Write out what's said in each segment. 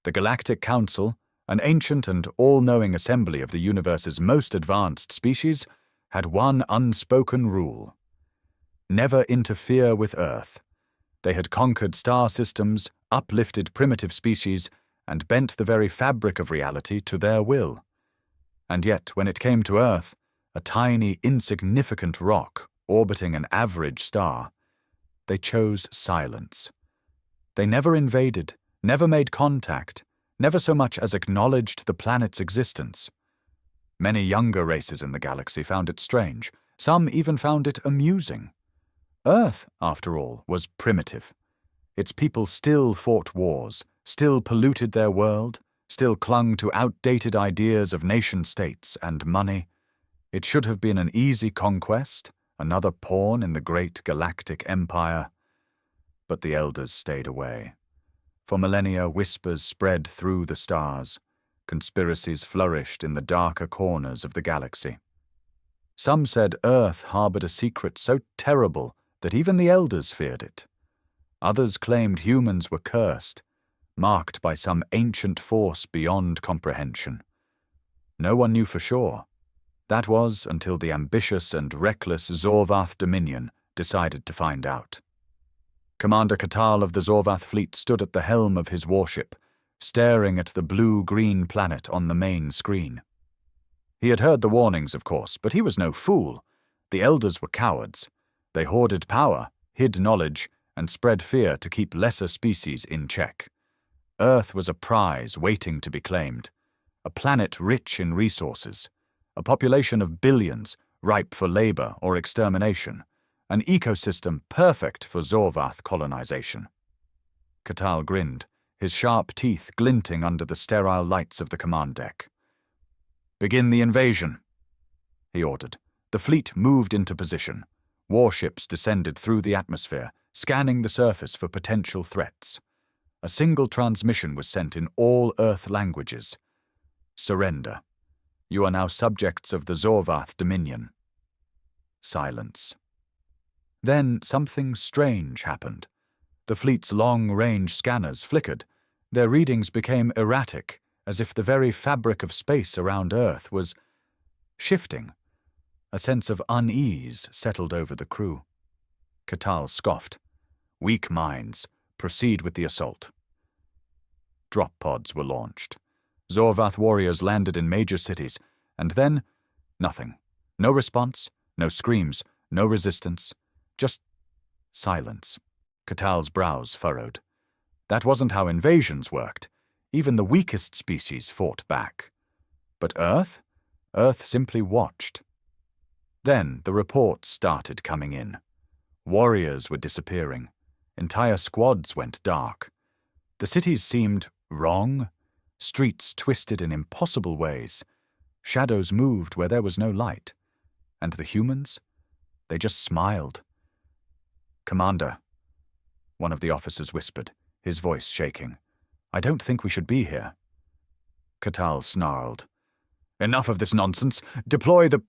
The Galactic Council, an ancient and all-knowing assembly of the universe's most advanced species, had one unspoken rule: never interfere with Earth. They had conquered star systems, uplifted primitive species, and bent the very fabric of reality to their will. And yet, when it came to Earth, a tiny, insignificant rock orbiting an average star, they chose silence. They never invaded, never made contact, never so much as acknowledged the planet's existence. Many younger races in the galaxy found it strange. Some even found it amusing. Earth, after all, was primitive. Its people still fought wars, still polluted their world, still clung to outdated ideas of nation-states and money. It should have been an easy conquest, another pawn in the great galactic empire. But the elders stayed away. For millennia, whispers spread through the stars. Conspiracies flourished in the darker corners of the galaxy. Some said Earth harbored a secret so terrible that even the elders feared it. Others claimed humans were cursed, marked by some ancient force beyond comprehension. No one knew for sure. That was until the ambitious and reckless Zorvath Dominion decided to find out. Commander Katal of the Zorvath fleet stood at the helm of his warship, staring at the blue-green planet on the main screen. He had heard the warnings, of course, but he was no fool. The elders were cowards. They hoarded power, hid knowledge, and spread fear to keep lesser species in check. Earth was a prize waiting to be claimed, a planet rich in resources, a population of billions ripe for labor or extermination, an ecosystem perfect for Zorvath colonization. Katal grinned, his sharp teeth glinting under the sterile lights of the command deck. "Begin the invasion," he ordered. The fleet moved into position. Warships descended through the atmosphere, scanning the surface for potential threats. A single transmission was sent in all Earth languages. "Surrender. You are now subjects of the Zorvath Dominion." Silence. Then something strange happened. The fleet's long-range scanners flickered. Their readings became erratic, as if the very fabric of space around Earth was shifting. A sense of unease settled over the crew. Katal scoffed. "Weak minds. Proceed with the assault." Drop pods were launched. Zorvath warriors landed in major cities, and then nothing. No response, no screams, no resistance, just silence. Katal's brows furrowed. That wasn't how invasions worked. Even the weakest species fought back. But Earth? Earth simply watched. Then the reports started coming in. Warriors were disappearing. Entire squads went dark. The cities seemed wrong. Streets twisted in impossible ways. Shadows moved where there was no light. And the humans? They just smiled. "Commander," one of the officers whispered, his voice shaking, "I don't think we should be here." Katal snarled. "Enough of this nonsense. Deploy the—"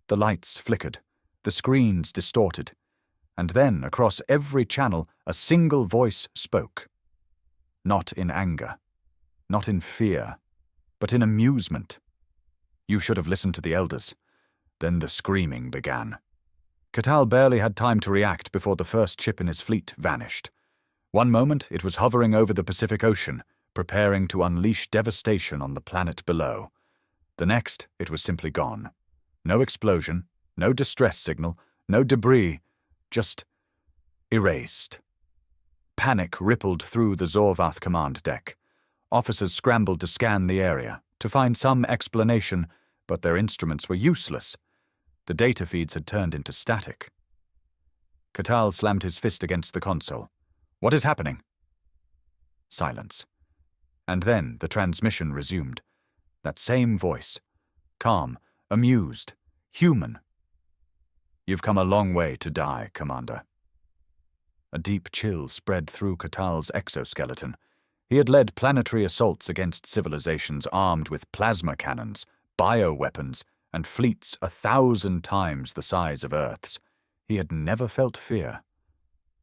The lights flickered, the screens distorted, and then, across every channel, a single voice spoke. Not in anger, not in fear, but in amusement. "You should have listened to the elders." Then the screaming began. Katal barely had time to react before the first ship in his fleet vanished. One moment it was hovering over the Pacific Ocean, preparing to unleash devastation on the planet below. The next, it was simply gone. No explosion, no distress signal, no debris, just erased. Panic rippled through the Zorvath command deck. Officers scrambled to scan the area, to find some explanation, but their instruments were useless. The data feeds had turned into static. Katal slammed his fist against the console. "What is happening?" Silence. And then the transmission resumed. That same voice. Calm, amused, human. "You've come a long way to die, Commander." A deep chill spread through Katal's exoskeleton. He had led planetary assaults against civilizations armed with plasma cannons, bioweapons, and fleets 1,000 times the size of Earth's. He had never felt fear.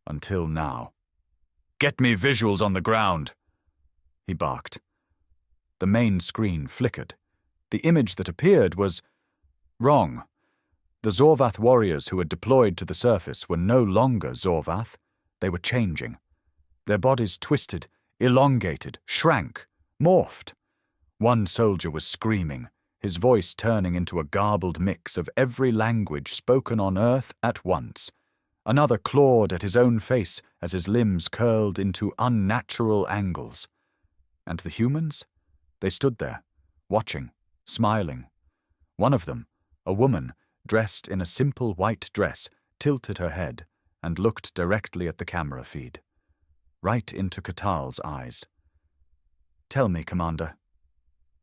Until now. "Get me visuals on the ground." he barked. The main screen flickered. The image that appeared was wrong. The Zorvath warriors who had deployed to the surface were no longer Zorvath. They were changing. Their bodies twisted, elongated, shrank, morphed. One soldier was screaming, his voice turning into a garbled mix of every language spoken on Earth at once. Another clawed at his own face as his limbs curled into unnatural angles. And the humans? They stood there, watching, smiling. One of them, a woman, dressed in a simple white dress, tilted her head and looked directly at the camera feed, right into Katal's eyes. "Tell me, Commander,"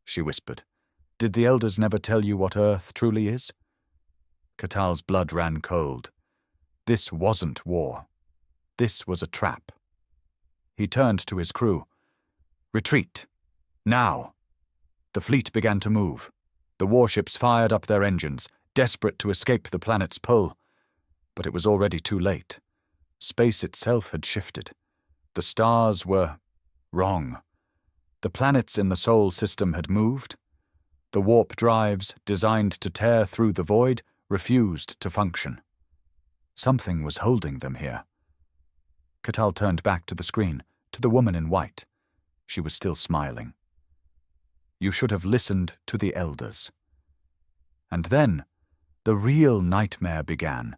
she whispered. "Did the elders never tell you what Earth truly is?" Katal's blood ran cold. This wasn't war. This was a trap. He turned to his crew. "Retreat. Now." The fleet began to move. The warships fired up their engines, desperate to escape the planet's pull. But it was already too late. Space itself had shifted. The stars were wrong. The planets in the Sol system had moved. The warp drives, designed to tear through the void, refused to function. Something was holding them here. Katal turned back to the screen, to the woman in white. She was still smiling. "You should have listened to the elders." And then, the real nightmare began.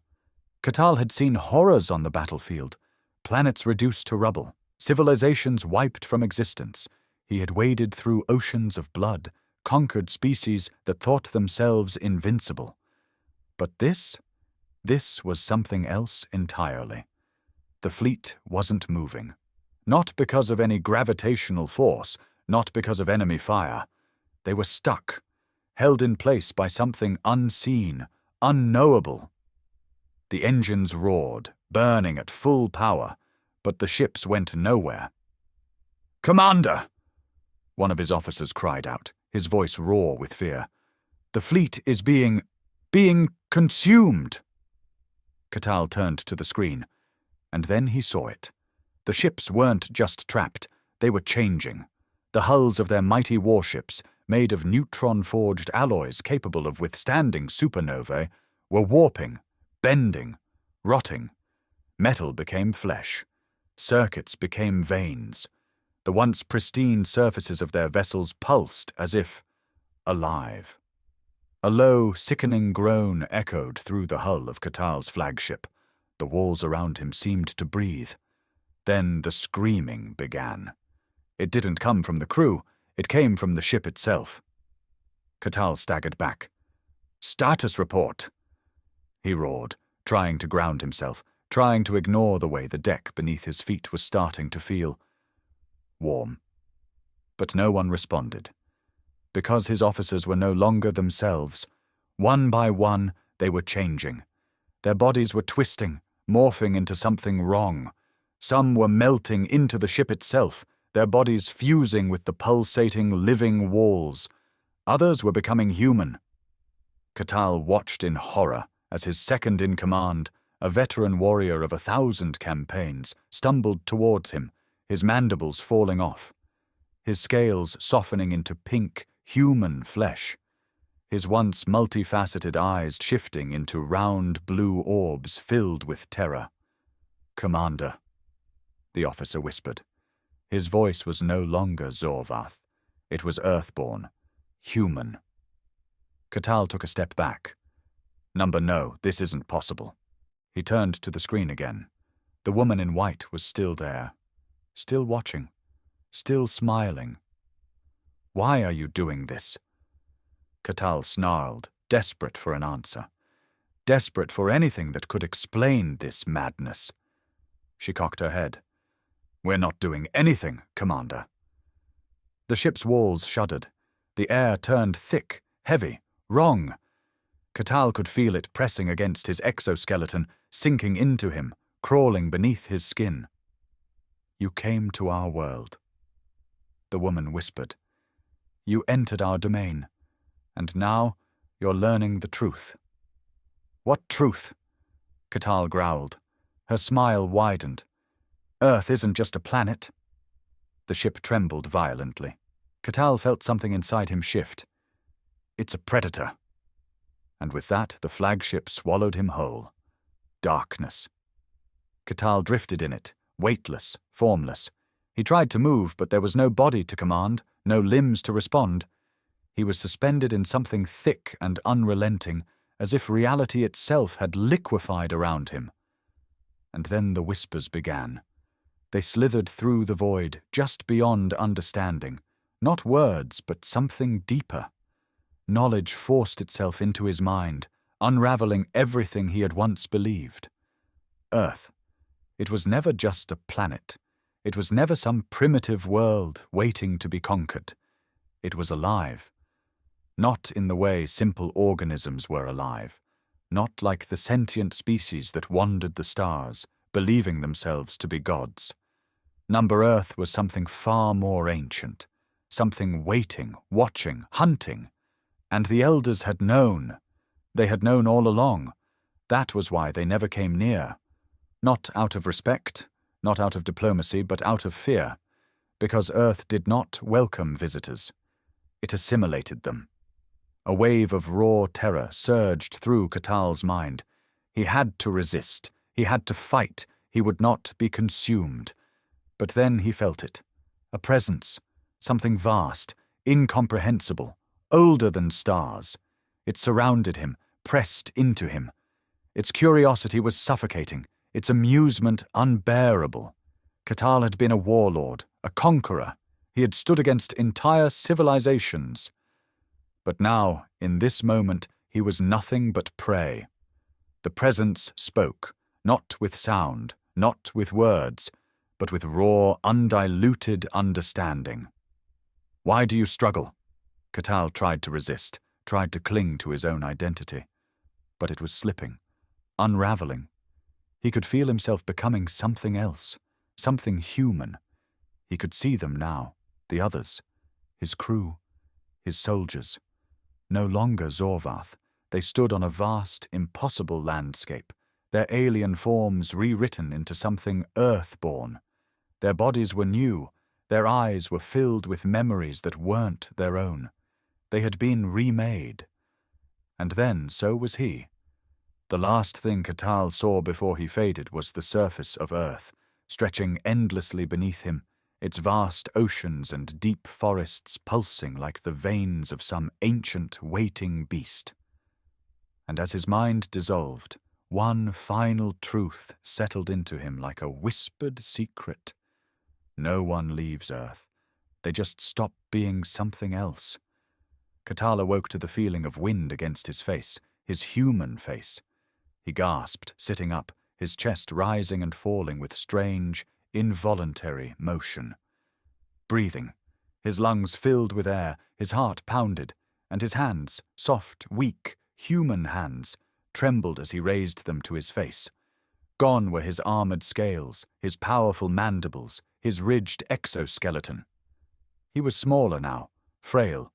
Katal had seen horrors on the battlefield, planets reduced to rubble, civilizations wiped from existence. He had waded through oceans of blood, conquered species that thought themselves invincible. But this was something else entirely. The fleet wasn't moving. Not because of any gravitational force, not because of enemy fire. They were stuck, held in place by something unseen, unknowable. The engines roared, burning at full power, but the ships went nowhere. "Commander!" one of his officers cried out, his voice raw with fear. "The fleet is being consumed." Katal turned to the screen, and then he saw it. The ships weren't just trapped, they were changing. The hulls of their mighty warships, made of neutron-forged alloys capable of withstanding supernovae, were warping, bending, rotting. Metal became flesh. Circuits became veins. The once pristine surfaces of their vessels pulsed as if alive. A low, sickening groan echoed through the hull of Katal's flagship. The walls around him seemed to breathe. Then the screaming began. It didn't come from the crew, it came from the ship itself. Katal staggered back. "Status report!" he roared, trying to ground himself, trying to ignore the way the deck beneath his feet was starting to feel warm. But no one responded. Because his officers were no longer themselves, one by one they were changing. Their bodies were twisting, morphing into something wrong. Some were melting into the ship itself, their bodies fusing with the pulsating, living walls. Others were becoming human. Katal watched in horror as his second-in-command, a veteran warrior of 1,000 campaigns, stumbled towards him, his mandibles falling off, his scales softening into pink, human flesh, his once multifaceted eyes shifting into round blue orbs filled with terror. "Commander," the officer whispered. His voice was no longer Zorvath. It was earthborn, human. Katal took a step back. No, this isn't possible." He turned to the screen again. The woman in white was still there, still watching, still smiling. "Why are you doing this?" Katal snarled, desperate for an answer. Desperate for anything that could explain this madness. She cocked her head. "We're not doing anything, Commander." The ship's walls shuddered. The air turned thick, heavy, wrong. Katal could feel it pressing against his exoskeleton, sinking into him, crawling beneath his skin. "You came to our world," the woman whispered. "You entered our domain, and now you're learning the truth." "What truth?" Katal growled. Her smile widened. "Earth isn't just a planet." The ship trembled violently. Katal felt something inside him shift. It's a predator. And with that, the flagship swallowed him whole. Darkness. Katal drifted in it, weightless, formless. He tried to move, but there was no body to command, no limbs to respond. He was suspended in something thick and unrelenting, as if reality itself had liquefied around him. And then the whispers began. They slithered through the void, just beyond understanding. Not words, but something deeper. Knowledge forced itself into his mind, unraveling everything he had once believed. Earth. It was never just a planet. It was never some primitive world waiting to be conquered. It was alive. Not in the way simple organisms were alive. Not like the sentient species that wandered the stars, believing themselves to be gods. Number Earth was something far more ancient. Something waiting, watching, hunting. And the elders had known. They had known all along. That was why they never came near. Not out of respect, not out of diplomacy, but out of fear. Because Earth did not welcome visitors. It assimilated them. A wave of raw terror surged through Katal's mind. He had to resist. He had to fight. He would not be consumed. But then he felt it. A presence. Something vast, incomprehensible, older than stars. It surrounded him, pressed into him. Its curiosity was suffocating, its amusement unbearable. Katal had been a warlord, a conqueror. He had stood against entire civilizations. But now, in this moment, he was nothing but prey. The presence spoke, not with sound, not with words, but with raw, undiluted understanding. Why do you struggle? Katal tried to resist, tried to cling to his own identity. But it was slipping, unraveling. He could feel himself becoming something else, something human. He could see them now, the others, his crew, his soldiers. No longer Zorvath, they stood on a vast, impossible landscape, their alien forms rewritten into something earth-born. Their bodies were new, their eyes were filled with memories that weren't their own. They had been remade. And then so was he. The last thing Katal saw before he faded was the surface of Earth, stretching endlessly beneath him, its vast oceans and deep forests pulsing like the veins of some ancient, waiting beast. And as his mind dissolved, one final truth settled into him like a whispered secret. No one leaves Earth. They just stop being something else. Katal awoke to the feeling of wind against his face, his human face. He gasped, sitting up, his chest rising and falling with strange, involuntary motion. Breathing, his lungs filled with air, his heart pounded, and his hands, soft, weak, human hands, trembled as he raised them to his face. Gone were his armored scales, his powerful mandibles, his ridged exoskeleton. He was smaller now, frail,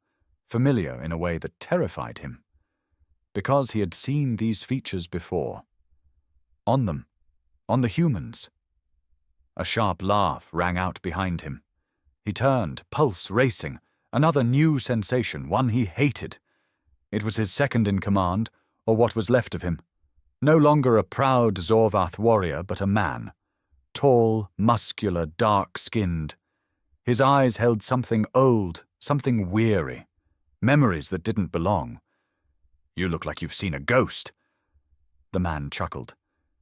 familiar in a way that terrified him. Because he had seen these features before. On them, on the humans. A sharp laugh rang out behind him. He turned, pulse racing, another new sensation, one he hated. It was his second in command, or what was left of him. No longer a proud Zorvath warrior, but a man. Tall, muscular, dark-skinned. His eyes held something old, something weary. Memories that didn't belong. You look like you've seen a ghost. The man chuckled.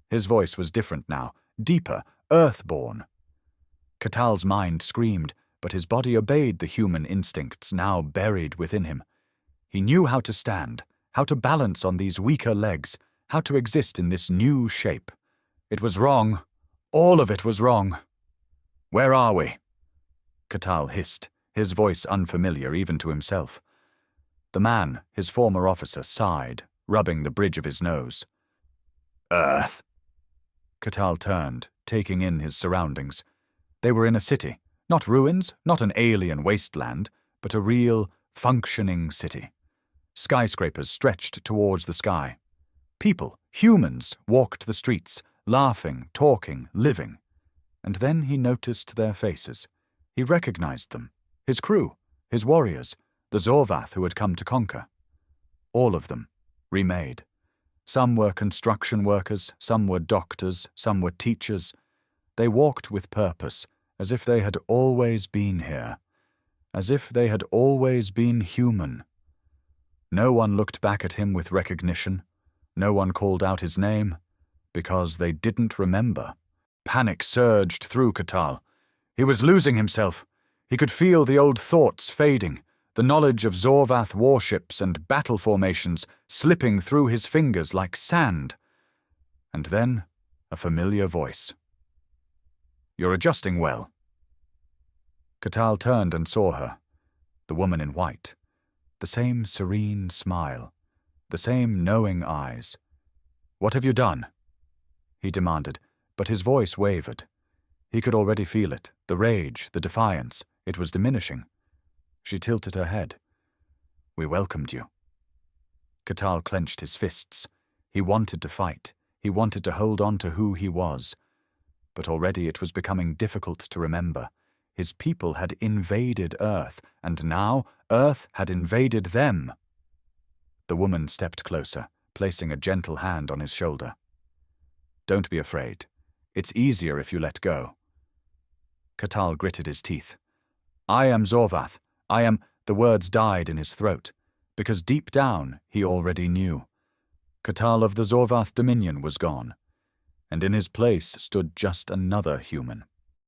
His voice was different now, deeper, earthborn. Katal's mind screamed, but his body obeyed the human instincts now buried within him. He knew how to stand, how to balance on these weaker legs, how to exist in this new shape. It was wrong. All of it was wrong. Where are we? Katal hissed, his voice unfamiliar even to himself. The man, his former officer, sighed, rubbing the bridge of his nose. Earth. Katal turned, taking in his surroundings. They were in a city, not ruins, not an alien wasteland, but a real, functioning city. Skyscrapers stretched towards the sky. People, humans, walked the streets, laughing, talking, living. And then he noticed their faces. He recognized them, his crew, his warriors, the Zorvath who had come to conquer. All of them, remade. Some were construction workers, some were doctors, some were teachers. They walked with purpose, as if they had always been here, as if they had always been human. No one looked back at him with recognition. No one called out his name, because they didn't remember. Panic surged through Katal. He was losing himself. He could feel the old thoughts fading, the knowledge of Zorvath warships and battle formations slipping through his fingers like sand. And then, a familiar voice. "You're adjusting well." Katal turned and saw her, the woman in white. The same serene smile, the same knowing eyes. "What have you done?" he demanded, but his voice wavered. He could already feel it, the rage, the defiance. It was diminishing. She tilted her head. "We welcomed you." Katal clenched his fists. He wanted to fight. He wanted to hold on to who he was. But already it was becoming difficult to remember. His people had invaded Earth, and now Earth had invaded them. The woman stepped closer, placing a gentle hand on his shoulder. "Don't be afraid. It's easier if you let go." Katal gritted his teeth. "I am Zorvath. I am—" The words died in his throat, because deep down he already knew. Katal of the Zorvath Dominion was gone, and in his place stood just another human.